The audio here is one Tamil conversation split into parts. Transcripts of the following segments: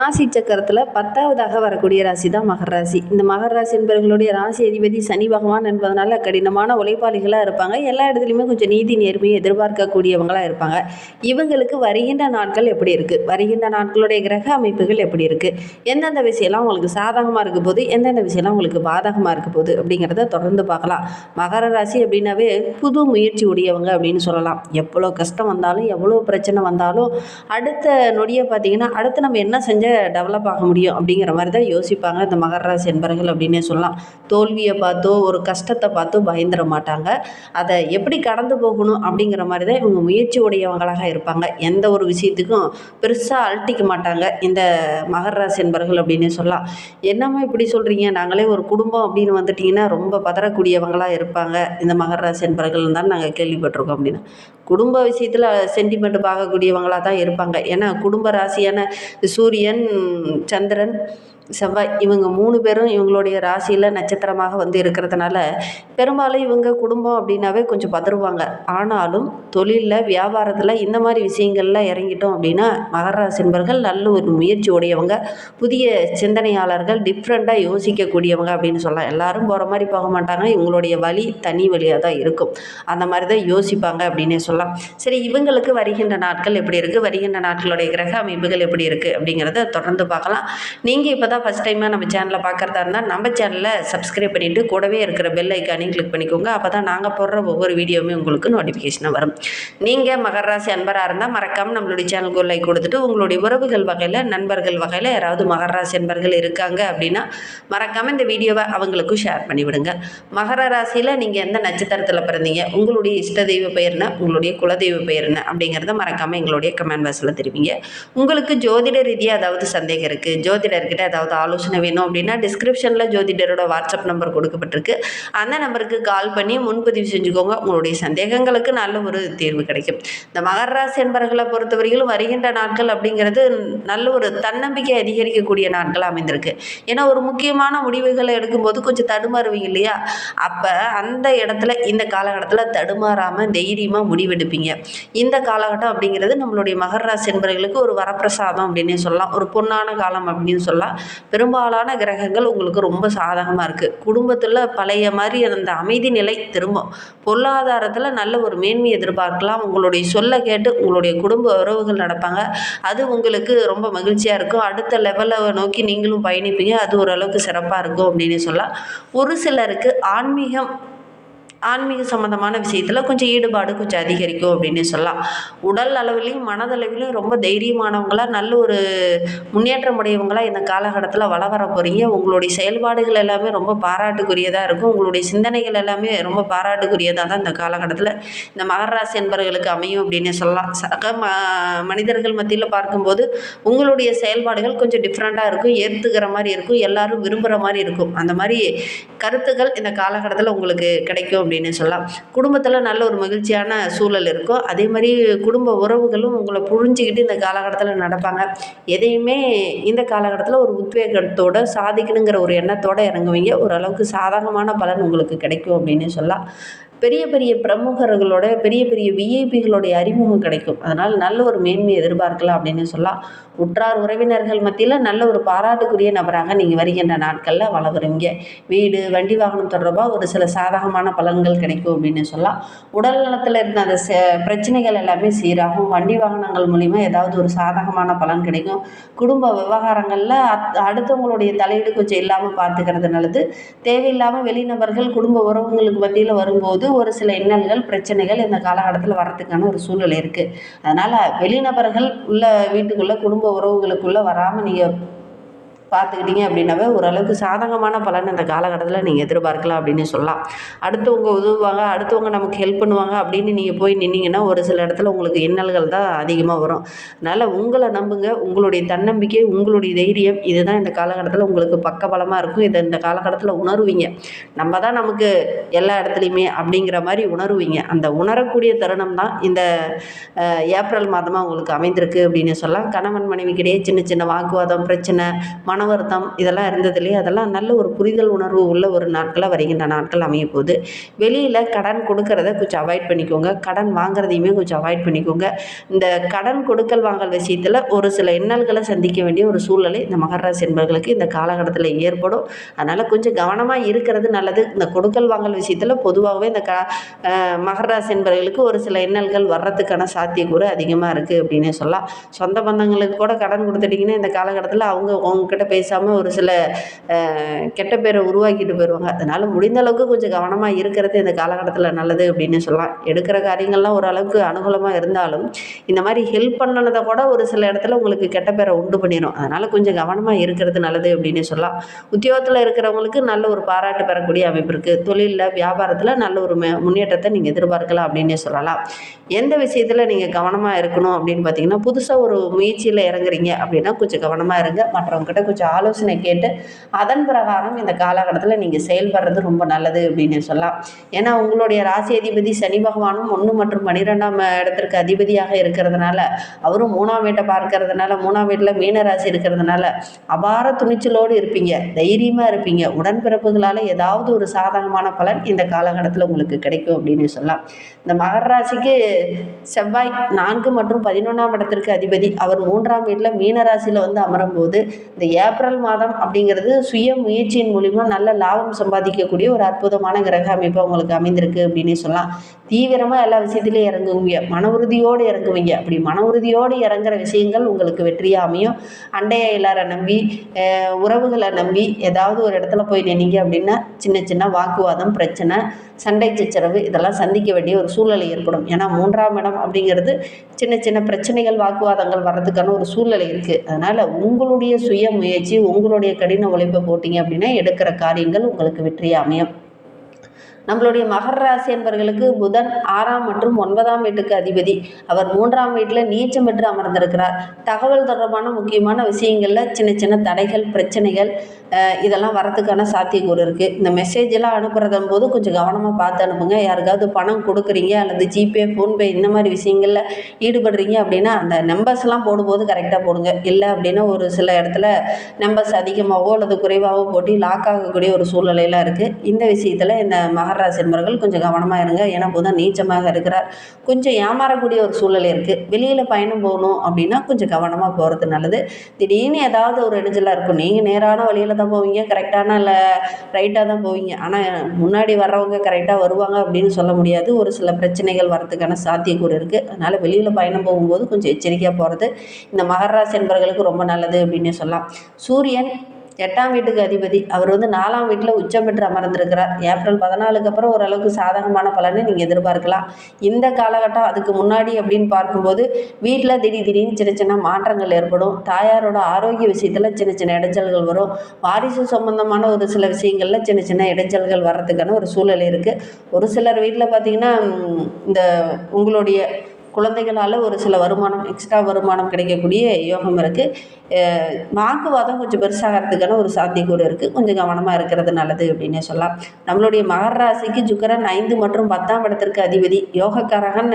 ராசி சக்கரத்தில் 10வதாக வரக்கூடிய ராசி தான் மகர ராசி. இந்த மகர ராசி என்பவர்களுடைய ராசி அதிபதி சனி பகவான் என்பதனால கடினமான உழைப்பாளிகளாக இருப்பாங்க. எல்லா இடத்துலையுமே கொஞ்சம் நீதி நேர்மையை எதிர்பார்க்கக்கூடியவங்களாக இருப்பாங்க. இவங்களுக்கு வருகின்ற நாட்கள் எப்படி இருக்குது, வருகின்ற நாட்களுடைய கிரக அமைப்புகள் எப்படி இருக்குது, எந்தெந்த விஷயம்லாம் உங்களுக்கு சாதகமாக இருக்க போது, எந்தெந்த விஷயம்லாம் உங்களுக்கு பாதகமாக இருக்க போகுது அப்படிங்கிறத தொடர்ந்து பார்க்கலாம். மகர ராசி அப்படின்னாவே புது முயற்சி உடையவங்க அப்படின்னு சொல்லலாம். எவ்வளோ கஷ்டம் வந்தாலும் எவ்வளோ பிரச்சனை வந்தாலும் அடுத்த நொடியை பார்த்தீங்கன்னா அடுத்து நம்ம என்ன செஞ்ச டெவலப் ஆக முடியும் அப்படிங்கிற மாதிரி தான் யோசிப்பாங்க இந்த மகர ராசி என்பர்கள் அப்படின்னே சொல்லலாம். தோல்வியை பார்த்தோ ஒரு கஷ்டத்தை பார்த்தோ பயந்துட மாட்டாங்க. அதை எப்படி கடந்து போகணும் அப்படிங்கிற மாதிரி தான் இவங்க முயற்சி உடையவங்களாக இருப்பாங்க. எந்த ஒரு விஷயத்துக்கும் பெருசாக அழட்டிக்க மாட்டாங்க இந்த மகர ராசி என்பர்கள் அப்படின்னே சொல்லலாம். என்னம்மா இப்படி சொல்கிறீங்க, நாங்களே ஒரு குடும்பம் அப்படின்னு வந்துட்டிங்கன்னா ரொம்ப பதறக்கூடியவங்களாக இருப்பாங்க இந்த மகர ராசி என்பர்கள் தான் நாங்கள் கேள்விப்பட்டிருக்கோம் அப்படின்னா, குடும்ப விஷயத்தில் சென்டிமெண்ட் பார்க்கக்கூடியவங்களாக தான் இருப்பாங்க. ஏன்னா குடும்ப ராசியான சூரியன், சந்திரன், செவ்வாய் இவங்க 3 பேரும் இவங்களுடைய ராசியில் நட்சத்திரமாக வந்து இருக்கிறதுனால பெரும்பாலும் இவங்க குடும்பம் அப்படின்னாவே கொஞ்சம் பதறுவாங்க. ஆனாலும் தொழிலில் வியாபாரத்தில் இந்த மாதிரி விஷயங்கள்லாம் இறங்கிட்டோம் அப்படின்னா மகர ராசி என்பர்கள் நல்ல ஒரு முயற்சி உடையவங்க, புதிய சிந்தனையாளர்கள், டிஃப்ரெண்ட்டாக யோசிக்கக்கூடியவங்க அப்படின்னு சொல்லலாம். எல்லாரும் போகிற மாதிரி போக மாட்டாங்க. இவங்களுடைய வழி தனி வழியாக தான் இருக்கும். அந்த மாதிரி தான் யோசிப்பாங்க அப்படின்னே சொல்லலாம். சரி, இவங்களுக்கு வருகின்ற நாட்கள் எப்படி இருக்குது, வருகின்ற நாட்களுடைய கிரக அமைப்புகள் எப்படி இருக்குது அப்படிங்கிறத தொடர்ந்து பார்க்கலாம். நீங்கள் இப்போ தான் ஃபஸ்ட் டைமாக நம்ம சேனலில் பார்க்குறதா இருந்தால் நம்ம சேனலை சப்ஸ்கிரைப் பண்ணிவிட்டு கூடவே இருக்கிற பெல் ஐக்கானையும் கிளிக் பண்ணிக்கோங்க. அப்போ தான் நாங்கள் போடுற ஒவ்வொரு வீடியோவுமே உங்களுக்கு நோட்டிஃபிகேஷனாக வரும். நீங்கள் மகர ராசி அன்பராக இருந்தால் மறக்காமல் நம்மளுடைய சேனலுக்கு ஒரு லைக் கொடுத்துட்டு உங்களுடைய உறவுகள் வகையில், நண்பர்கள் வகையில் யாராவது மகர ராசி அன்பர்கள் இருக்காங்க அப்படின்னா மறக்காமல் இந்த வீடியோவை அவங்களுக்கும் ஷேர் பண்ணிவிடுங்க. மகர ராசியில் நீங்கள் எந்த நட்சத்திரத்தில் பிறந்தீங்க, உங்களுடைய இஷ்ட தெய்வ பெயர் என்ன, உங்களுடைய குலதெய்வ பெயர் என்ன அப்படிங்கிறத மறக்காமல் எங்களுடைய கமெண்ட் பாக்ஸில் தெரிவிங்க. உங்களுக்கு ஜோதிட ரீதியாக ஏதாவது சந்தேகம் இருக்குது, ஜோதிடர்கிட்ட ஏதாவது ஆலோசனை வேணும் அப்படின்னா டிஸ்கிரிப்ஷனில் ஜோதிடரோட வாட்ஸ்அப் நம்பர் கொடுக்கப்பட்டிருக்கு. அந்த நம்பருக்கு கால் பண்ணி முன்பதிவு செஞ்சுக்கோங்க. உங்களுடைய சந்தேகங்களுக்கு நல்ல ஒரு தீர்வு கிடைக்கும். இந்த மகர ராசி என்பவர்களை பொறுத்தவரையிலும் வருகின்ற நாட்கள் அப்படிங்கிறது நல்ல ஒரு தன்னம்பிக்கை அதிகரிக்கக்கூடிய நாட்கள் அமைந்திருக்கு. ஏன்னா ஒரு முக்கியமான முடிவுகளை எடுக்கும்போது கொஞ்சம் தடுமாறுவீங்க இல்லையா, அப்போ அந்த இடத்துல இந்த காலகட்டத்தில் தடுமாறாமல் தைரியமாக முடிவெடுப்பீங்க. இந்த காலகட்டம் அப்படிங்கிறது நம்மளுடைய மகர ராசி என்பவர்களுக்கு ஒரு வரப்பிரசாதம் அப்படின்னே சொல்லலாம், ஒரு பொன்னான காலம் அப்படின்னு சொல்லலாம். பெரும்பாலான கிரகங்கள் உங்களுக்கு ரொம்ப சாதகமாக இருக்குது. குடும்பத்தில் பழைய மாதிரி அந்த அமைதி நிலை திரும்பும். பொருளாதாரத்தில் நல்ல ஒரு மேன்மை எதிர்பார்க்கலாம். உங்களுடைய சொல்ல கேட்டு உங்களுடைய குடும்ப உறவுகள் நடப்பாங்க. அது உங்களுக்கு ரொம்ப மகிழ்ச்சியாக இருக்கும். அடுத்த லெவலை நோக்கி நீங்களும் பயணிப்பீங்க. அது ஓரளவுக்கு சிறப்பாக இருக்கும் அப்படின்னு சொல்லலாம். ஒரு சிலருக்கு ஆன்மீக சம்மந்தமான விஷயத்தில் கொஞ்சம் ஈடுபாடு கொஞ்சம் அதிகரிக்கும் அப்படின்னு சொல்லலாம். உடல் அளவிலையும் மனதளவிலையும் ரொம்ப தைரியமானவங்களாக நல்ல ஒரு முன்னேற்றம் உடையவங்களாக இந்த காலகட்டத்தில் வர போகிறீங்க. உங்களுடைய செயல்பாடுகள் எல்லாமே ரொம்ப பாராட்டுக்குரியதாக இருக்கும். உங்களுடைய சிந்தனைகள் எல்லாமே ரொம்ப பாராட்டுக்குரியதாக தான் இந்த காலகட்டத்தில் இந்த மகர ராசி என்பவர்களுக்கு அமையும் அப்படின்னு சொல்லலாம். சக மனிதர்கள் மத்தியில் பார்க்கும்போது உங்களுடைய செயல்பாடுகள் கொஞ்சம் டிஃப்ரெண்ட்டாக இருக்கும், ஏற்றுக்கிற மாதிரி இருக்கும், எல்லாரும் விரும்புகிற மாதிரி இருக்கும். அந்த மாதிரி கருத்துக்கள் இந்த காலகட்டத்தில் உங்களுக்கு கிடைக்கும் அப்படின்னு சொல்லலாம். குடும்பத்தில் நல்ல ஒரு மகிழ்ச்சியான சூழல் இருக்கும். அதே மாதிரி குடும்ப உறவுகளும் உங்களை புரிஞ்சுக்கிட்டு இந்த காலகட்டத்தில் நடப்பாங்க. எதையுமே இந்த காலகட்டத்தில் ஒரு உத்வேகத்தோடு சாதிக்கணுங்கிற ஒரு எண்ணத்தோடு இறங்குவீங்க. ஓரளவுக்கு சாதகமான பலன் உங்களுக்கு கிடைக்கும் அப்படின்னு சொல்லலாம். பெரிய பெரிய பிரமுகர்களோட பெரிய பெரிய விஐபிகளுடைய அறிமுகம் கிடைக்கும். அதனால் நல்ல ஒரு மேன்மையை எதிர்பார்க்கலாம் அப்படின்னு சொல்லலாம். உற்றார் உறவினர்கள் மத்தியில் நல்ல ஒரு பாராட்டுக்குரிய நபராக நீங்கள் வருகின்ற நாட்களில் வளருவீங்க. வீடு வண்டி வாகனம் தொடர்பாக ஒரு சில சாதகமான பலன்கள் கிடைக்கும் அப்படின்னு சொல்லலாம். உடல் நலத்தில் இருந்த அந்த பிரச்சனைகள் எல்லாமே சீராகும். வண்டி வாகனங்கள் மூலிமா ஏதாவது ஒரு சாதகமான பலன் கிடைக்கும். குடும்ப விவகாரங்களில் அடுத்தவங்களுடைய தலையீடு கொஞ்சம் இல்லாமல் பார்த்துக்கிறது நல்லது. தேவையில்லாமல் வெளிநபர்கள் குடும்ப உறவுகளுக்கு மத்தியில் வரும்போது ஒரு சில இன்னல்கள், பிரச்சனைகள் இந்த காலகட்டத்தில் வரத்துக்கான ஒரு சூழ்நிலை இருக்குது. அதனால் வெளிநபர்கள் உள்ள வீட்டுக்குள்ளே குடும்ப உறவுகளுக்குள்ளே வராமல் நீங்கள் பார்த்துக்கிட்டீங்க அப்படின்னாவே ஓரளவுக்கு சாதகமான பலன் இந்த காலகட்டத்தில் நீங்கள் எதிர்பார்க்கலாம் அப்படின்னு சொல்லலாம். அடுத்தவங்க உதவுவாங்க, அடுத்தவங்க நமக்கு ஹெல்ப் பண்ணுவாங்க அப்படின்னு நீங்கள் போய் நின்னீங்கன்னா ஒரு சில இடத்துல உங்களுக்கு இன்னல்கள் தான் அதிகமாக வரும். அதனால் உங்களை நம்புங்க. உங்களுடைய தன்னம்பிக்கை, உங்களுடைய தைரியம் இதுதான் இந்த காலகட்டத்தில் உங்களுக்கு பக்கபலமாக இருக்கும். இதை இந்த காலகட்டத்தில் உணர்வீங்க. நம்ம தான் நமக்கு எல்லா இடத்துலையுமே அப்படிங்கிற மாதிரி உணர்வீங்க. அந்த உணரக்கூடிய தருணம் தான் இந்த ஏப்ரல் மாதமாக உங்களுக்கு அமைந்திருக்கு அப்படின்னு சொல்லலாம். கணவன் மனைவிக்கிடையே சின்ன சின்ன வாக்குவாதம், பிரச்சனை, மன மன வருத்தம் இதெல்லாம் இருந்தது இல்லையா, அதெல்லாம் நல்ல ஒரு புரிதல் உணர்வு உள்ள ஒரு நாட்களாக வருகின்ற நாட்கள் அமைய போகுது. வெளியில் கடன் கொடுக்கறத கொஞ்சம் அவாய்ட் பண்ணிக்கோங்க. கடன் வாங்குறதையுமே கொஞ்சம் அவாய்ட் பண்ணிக்கோங்க. இந்த கடன் கொடுக்கல் வாங்கல் விஷயத்தில் ஒரு சில இன்னல்களை சந்திக்க வேண்டிய ஒரு சூழ்நிலை இந்த மகர ராசி என்பவர்களுக்கு இந்த காலகட்டத்தில் ஏற்படும். அதனால் கொஞ்சம் கவனமாக இருக்கிறது நல்லது. இந்த கொடுக்கல் வாங்கல் விஷயத்தில் பொதுவாகவே இந்த மகர ராசி என்பவர்களுக்கு ஒரு சில இன்னல்கள் வர்றதுக்கான சாத்தியக்கூறு அதிகமாக இருக்குது அப்படின்னே சொல்லலாம். சொந்த பந்தங்களுக்கு கூட கடன் கொடுத்துட்டிங்கன்னா இந்த காலகட்டத்தில் அவங்க உங்ககிட்ட பேசாமல் ஒரு சில கெட்ட பேரை உருவாக்கிட்டு போயிடுவாங்க. அதனால் முடிந்த அளவுக்கு கொஞ்சம் கவனமாக இருக்கிறது இந்த காலகட்டத்தில் நல்லது அப்படின்னு சொல்லலாம். எடுக்கிற காரியங்கள்லாம் ஓரளவுக்கு அனுகூலமாக இருந்தாலும் இந்த மாதிரி ஹெல்ப் பண்ணினதை கூட ஒரு சில இடத்துல உங்களுக்கு கெட்ட பேரை உண்டு பண்ணிடும். அதனால் கொஞ்சம் கவனமாக இருக்கிறது நல்லது அப்படின்னு சொல்லலாம். உத்தியோகத்தில் இருக்கிறவங்களுக்கு நல்ல ஒரு பாராட்டு பெறக்கூடிய அமைப்பு இருக்குது. தொழிலில் வியாபாரத்தில் நல்ல ஒரு முன்னேற்றத்தை நீங்கள் எதிர்பார்க்கலாம் அப்படின்னே சொல்லலாம். எந்த விஷயத்தில் நீங்கள் கவனமாக இருக்கணும் அப்படின்னு பார்த்தீங்கன்னா, புதுசாக ஒரு முயற்சியில் இறங்குறீங்க அப்படின்னா கொஞ்சம் கவனமாக இருங்க. மற்றவங்ககிட்ட கொஞ்சம் ஆலோசனை கேட்டு அதன் பிரகாரம் இந்த காலகட்டத்தில் நீங்கள் செயல்படுறது ரொம்ப நல்லது அப்படின்னு சொல்லலாம். ஏன்னா உங்களுடைய ராசி அதிபதி சனி பகவானும் 1 மற்றும் 12ஆம் இடத்திற்கு அதிபதியாக இருக்கிறதுனால, அவரும் 3ஆம் வீட்டை பார்க்கறதுனால, 3ஆம் வீட்டில் மீன ராசி இருக்கிறதுனால அபார துணிச்சலோடு இருப்பீங்க, தைரியமாக இருப்பீங்க. உடன்பிறப்புகளால் ஏதாவது ஒரு சாதகமான பலன் இந்த காலகட்டத்தில் உங்களுக்கு கிடைக்கும் அப்படின்னு சொல்லலாம். இந்த மகர ராசிக்கு செவ்வாய் 4 மற்றும் 11ஆம் இடத்திற்கு அதிபதி, அவர் 3ஆம் வீட்டில் மீன ராசியில் அமரும் போது இந்த ஏப்ரல் மாதம் அப்படிங்கிறது சுய முயற்சியின் மூலிமா நல்ல லாபம் சம்பாதிக்கக்கூடிய ஒரு அற்புதமான கிரக அமைப்பு உங்களுக்கு அமைந்திருக்கு அப்படின்னு சொல்லலாம். தீவிரமாக எல்லா விஷயத்துலையும் இறங்குவீங்க, மன உறுதியோடு இறங்குவீங்க. அப்படி மன உறுதியோடு இறங்குற விஷயங்கள் உங்களுக்கு வெற்றியாக அமையும். அண்டைய எல்லாரை நம்பி உறவுகளை நம்பி ஏதாவது ஒரு இடத்துல போய் நின்னீங்க அப்படின்னா சின்ன சின்ன வாக்குவாதம், பிரச்சனை, சண்டை சச்சரவு இதெல்லாம் சந்திக்க வேண்டிய ஒரு சூழ்நிலை ஏற்படும். ஏன்னா 3ஆம் இடம் அப்படிங்கிறது சின்ன சின்ன பிரச்சனைகள், வாக்குவாதங்கள் வர்றதுக்கான ஒரு சூழ்நிலை இருக்குது. அதனால் உங்களுடைய சுய முயற்சி, உங்களுடைய கடின உழைப்பை போட்டிங்க அப்படின்னா எடுக்கிற காரியங்கள் உங்களுக்கு வெற்றியாக அமையும். நம்மளுடைய மகர ராசி என்பவர்களுக்கு புதன் 6ஆம் மற்றும் 9ஆம் வீட்டுக்கு அதிபதி, அவர் 3ஆம் வீட்டில் நீச்சம் பெற்று அமர்ந்திருக்கிறார். தகவல் தொடர்பான முக்கியமான விஷயங்களில் சின்ன சின்ன தடைகள், பிரச்சனைகள் இதெல்லாம் வரத்துக்கான சாத்தியக்கூறு இருக்குது. இந்த மெசேஜெல்லாம் அனுப்புறதும் போது கொஞ்சம் கவனமாக பார்த்து அனுப்புங்க. யாருக்காவது பணம் கொடுக்குறீங்க அல்லது ஜிபே, ஃபோன்பே இந்த மாதிரி விஷயங்களில் ஈடுபடுறீங்க அப்படின்னா அந்த நம்பர்ஸ்லாம் போடும்போது கரெக்டாக போடுங்க. இல்லை அப்படின்னா ஒரு சில இடத்துல நம்பர்ஸ் அதிகமாகவோ அல்லது குறைவாகவோ போட்டு லாக் ஆகக்கூடிய ஒரு சூழ்நிலையெல்லாம் இருக்குது. இந்த விஷயத்தில் இந்த மகர ராசி என்பவர்கள் கொஞ்சம் கவனமாக இருங்க. ஏன்னா புதன் நீச்சமாக இருக்கிறார். கொஞ்சம் ஏமாறக்கூடிய ஒரு சூழ்நிலை இருக்குது. வெளியில் பயணம் போகணும் அப்படின்னா கொஞ்சம் கவனமாக போகிறது நல்லது. திடீர்னு ஏதாவது ஒரு இடைஞ்சலாக இருக்கும். நீங்கள் நேரான வழியில் தான் போவீங்க, கரெக்டான இல்லை ரைட்டாக தான் போவீங்க. ஆனால் முன்னாடி வர்றவங்க கரெக்டாக வருவாங்க அப்படின்னு சொல்ல முடியாது. ஒரு சில பிரச்சனைகள் வரதுக்கான சாத்தியக்கூறு இருக்குது. அதனால் வெளியில் பயணம் போகும்போது கொஞ்சம் எச்சரிக்கையாக போகிறது இந்த மகர ராசி என்பவர்களுக்கு ரொம்ப நல்லது அப்படின்னு சொல்லலாம். சூரியன் 8ஆம் வீட்டுக்கு அதிபதி, அவர் 4ஆம் வீட்டில் உச்சம் பெற்று அமர்ந்திருக்கிறார். ஏப்ரல் 14க்கு அப்புறம் ஓரளவுக்கு சாதகமான பலனை நீங்கள் எதிர்பார்க்கலாம். இந்த காலகட்டம் அதுக்கு முன்னாடி அப்படின்னு பார்க்கும்போது வீட்டில் திடீர்னு சின்ன சின்ன மாற்றங்கள் ஏற்படும். தாயாரோட ஆரோக்கிய விஷயத்தில் சின்ன சின்ன இடைஞ்சல்கள் வரும். வாரிசு சம்பந்தமான ஒரு சில விஷயங்களில் சின்ன சின்ன இடைஞ்சல்கள் வர்றதுக்கான ஒரு சூழ்நிலை இருக்குது. ஒரு சிலர் வீட்டில் பார்த்திங்கன்னா இந்த உங்களுடைய குழந்தைகளால் ஒரு சில வருமானம், எக்ஸ்ட்ரா வருமானம் கிடைக்கக்கூடிய யோகம் இருக்குது. வாக்குவாதம் கொஞ்சம் பெருசாகிறதுக்கான ஒரு சாத்தியக்கூறு இருக்குது. கொஞ்சம் கவனமாக இருக்கிறது நல்லது அப்படின்னே சொல்லலாம். நம்மளுடைய மகர ராசிக்கு சுக்கிரன் 5 மற்றும் 10ஆம் இடத்திற்கு அதிபதி, யோகக்காரகன்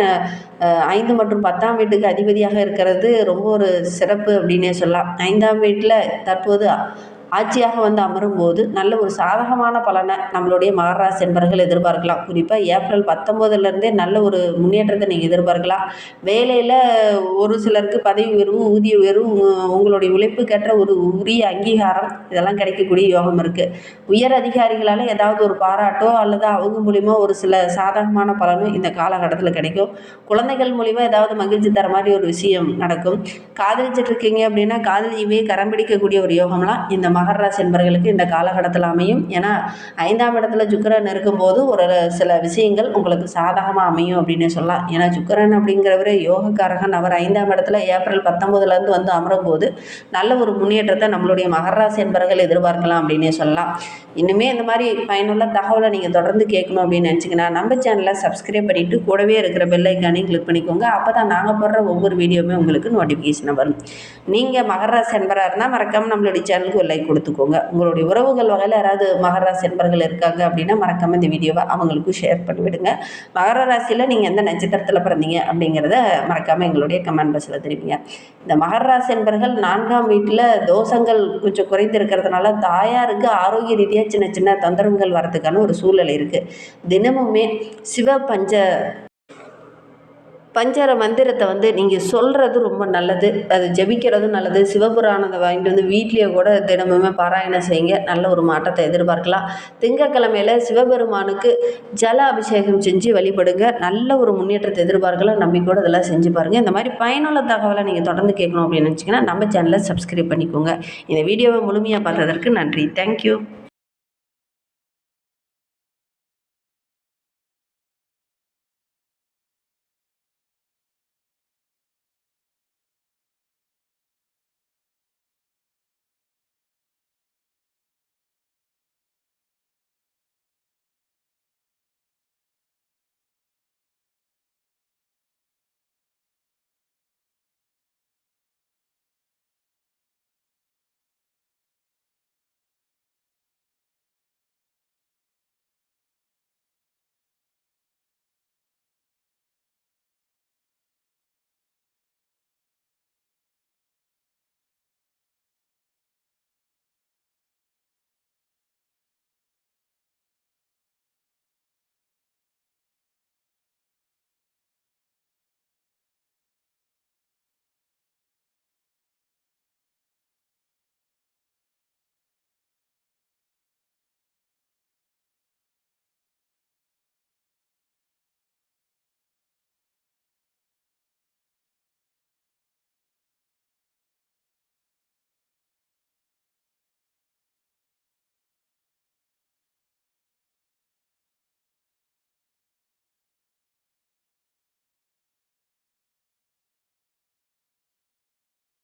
5 மற்றும் 10ஆம் வீட்டுக்கு அதிபதியாக இருக்கிறது ரொம்ப ஒரு சிறப்பு அப்படின்னே சொல்லலாம். 5ஆம் வீட்டில் தற்போது ஆட்சியாக அமரும் போது நல்ல ஒரு சாதகமான பலனை நம்மளுடைய மகர ராசி என்பவர்கள் எதிர்பார்க்கலாம். குறிப்பாக ஏப்ரல் 19லேருந்தே நல்ல ஒரு முன்னேற்றத்தை நீங்கள் எதிர்பார்க்கலாம். வேலையில் ஒரு சிலருக்கு பதவி உயர்வு, ஊதிய உயர்வு, உங்களுடைய உழைப்புக்கேற்ற ஒரு உரிய அங்கீகாரம் இதெல்லாம் கிடைக்கக்கூடிய யோகம் இருக்குது. உயர் அதிகாரிகளால் ஏதாவது ஒரு பாராட்டோ அல்லது அவங்க மூலிமா ஒரு சில சாதகமான பலனும் இந்த காலகட்டத்தில் கிடைக்கும். குழந்தைகள் மூலிமா ஏதாவது மகிழ்ச்சி தர மாதிரி ஒரு விஷயம் நடக்கும். காதலிச்சிட்டு இருக்கீங்க அப்படின்னா காதலியவே கரம் பிடிக்கக்கூடிய ஒரு யோகம்லாம் இந்த மகர ராசி என்பவர்களுக்கு இந்த காலகட்டத்தில் அமையும். ஏன்னா 5ஆம் இடத்துல சுக்கிரன் இருக்கும்போது ஒரு சில விஷயங்கள் உங்களுக்கு சாதகமாக அமையும் அப்படின்னு சொல்லலாம். ஏன்னா சுக்கிரன் அப்படிங்கிறவர் யோகக்காரகன். அவர் 5ஆம் இடத்துல ஏப்ரல் 19லேருந்து அமரும் போது நல்ல ஒரு முன்னேற்றத்தை நம்மளுடைய மகர ராசி என்பவர்கள் எதிர்பார்க்கலாம் அப்படின்னே சொல்லலாம். இன்னுமே இந்த மாதிரி பயனுள்ள தகவலை நீங்கள் தொடர்ந்து கேட்கணும் அப்படின்னு நினச்சிங்கன்னா நம்ம சேனலை சப்ஸ்கிரைப் பண்ணிவிட்டு கூடவே இருக்கிற பெல் ஐக்கானையும் கிளிக் பண்ணிக்கோங்க. அப்போ தான் நாங்கள் போடுற ஒவ்வொரு வீடியோவுமே உங்களுக்கு நோட்டிஃபிகேஷன் வரும். நீங்கள் மகர ராசி என்பவராக இருந்தால் மறக்காமல் நம்மளுடைய சேனலுக்கு ஒரு லைக் கொடுத்துக்கோங்க. உங்களுடைய உறவுகள் வகையில் யாராவது மகர ராசி என்பர்கள் இருக்காங்க அப்படின்னா மறக்காமல் இந்த வீடியோவை அவங்களுக்கும் ஷேர் பண்ணிவிடுங்க. மகர ராசியில் நீங்கள் எந்த நட்சத்திரத்தில் பிறந்தீங்க அப்படிங்கிறத மறக்காமல் எங்களுடைய கமெண்ட் பாக்ஸில் தெரிவிங்க. இந்த மகர ராசி என்பர்கள் 4ஆம் வீட்டில் தோஷங்கள் கொஞ்சம் குறைந்து இருக்கிறதுனால தாயாருக்கு ஆரோக்கிய ரீதியாக சின்ன சின்ன தொந்தரவுகள் வரதுக்கான ஒரு சூழ்நிலை இருக்குது. தினமுமே சிவ பஞ்சர மந்திரத்தை நீங்கள் சொல்கிறது ரொம்ப நல்லது. அது ஜபிக்கிறதும் நல்லது. சிவபுராணத்தை வாங்கிட்டு வீட்லேயே கூட தினமுமே பாராயணம் செய்யுங்க. நல்ல ஒரு மாற்றத்தை எதிர்பார்க்கலாம். திங்கட்கிழமையில் சிவபெருமானுக்கு ஜல அபிஷேகம் செஞ்சு வழிபடுங்க. நல்ல ஒரு முன்னேற்றத்தை எதிர்பார்க்கலாம். நம்பிக்கையோடு இதெல்லாம் செஞ்சு பாருங்கள். இந்த மாதிரி பயனுள்ள தகவலை நீங்கள் தொடர்ந்து கேட்கணும் அப்படின்னு நினச்சிங்கன்னா நம்ம சேனலை சப்ஸ்கிரைப் பண்ணிக்கோங்க. இந்த வீடியோவை முழுமையாக பார்த்ததற்கு நன்றி. தேங்க்யூ.